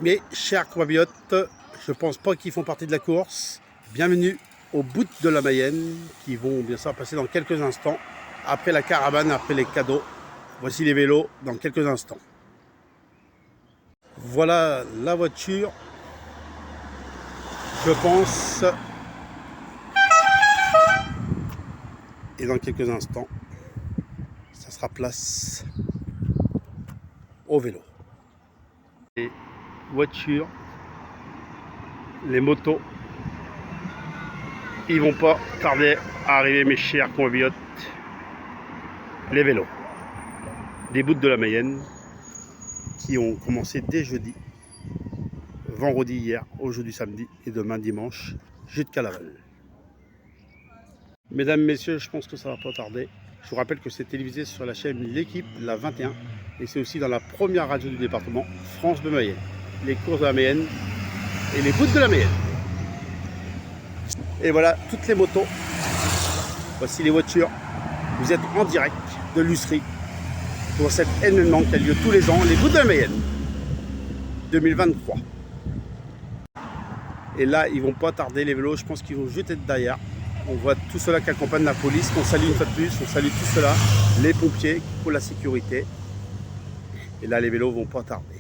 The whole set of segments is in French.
Mes chers compatriotes, je pense pas qu'ils font partie de la course. Bienvenue au bout de la Mayenne, qui vont bien sûr passer dans quelques instants. Après la caravane, après les cadeaux, voici les vélos dans quelques instants. Voilà la voiture, je pense. Et dans quelques instants, ça sera place au vélo. Les voitures, les motos, ils vont pas tarder à arriver, mes chers compatriotes. Les vélos des bouts de la Mayenne qui ont commencé dès jeudi, vendredi hier, aujourd'hui samedi et demain dimanche jusqu'à Laval. Mesdames, messieurs, je pense que ça va pas tarder. Je vous rappelle que c'est télévisé sur la chaîne L'équipe, la 21, et c'est aussi dans la première radio du département, France Bleu Mayenne. Les courses de la Mayenne et les bouts de la Mayenne. Et voilà toutes les motos. Voici les voitures. Vous êtes en direct de l'Ustrie pour cet événement qui a lieu tous les ans, les bouts de la Mayenne 2023. Et là, ils vont pas tarder les vélos, je pense qu'ils vont juste être derrière. On voit tout cela qui accompagne la police, qu'on salue une fois de plus, on salue tout cela, les pompiers pour la sécurité. Et là, les vélos vont pas tarder.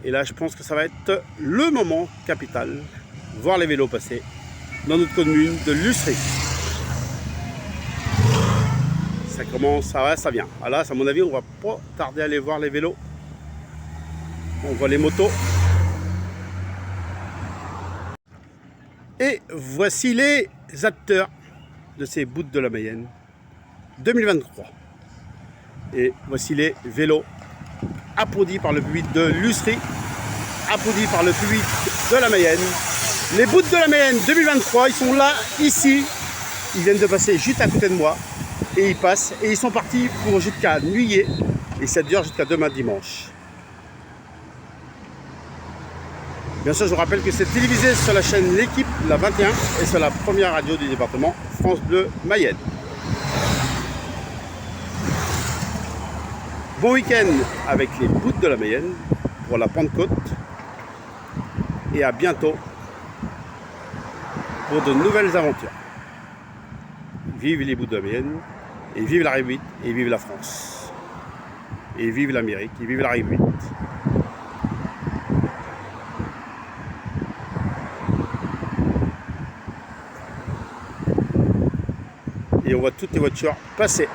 Et là, je pense que ça va être le moment capital, voir les vélos passer dans notre commune de l'Ustrie. Ça commence, ça va, ça vient. Ah là, à mon avis, on va pas tarder à aller voir les vélos. On voit les motos. Et voici les acteurs de ces bouts de la Mayenne 2023. Et voici les vélos applaudis par le public de l'Ustrie, applaudis par le public de la Mayenne. Les bouts de la Mayenne 2023, ils sont là, ici. Ils viennent de passer juste à côté de moi. Et ils passent. Et ils sont partis pour jusqu'à Nuillé. Et ça dure jusqu'à demain dimanche. Bien sûr, je vous rappelle que c'est télévisé sur la chaîne L'équipe, la 21, et sur la première radio du département, France Bleu Mayenne. Bon week-end avec les bouts de la Mayenne pour la Pentecôte. Et à bientôt pour de nouvelles aventures. Vive les bouts de la Mayenne, et vive la Rive 8, et vive la France. Et vive l'Amérique, et vive la Rive 8. Et on voit toutes les voitures passer.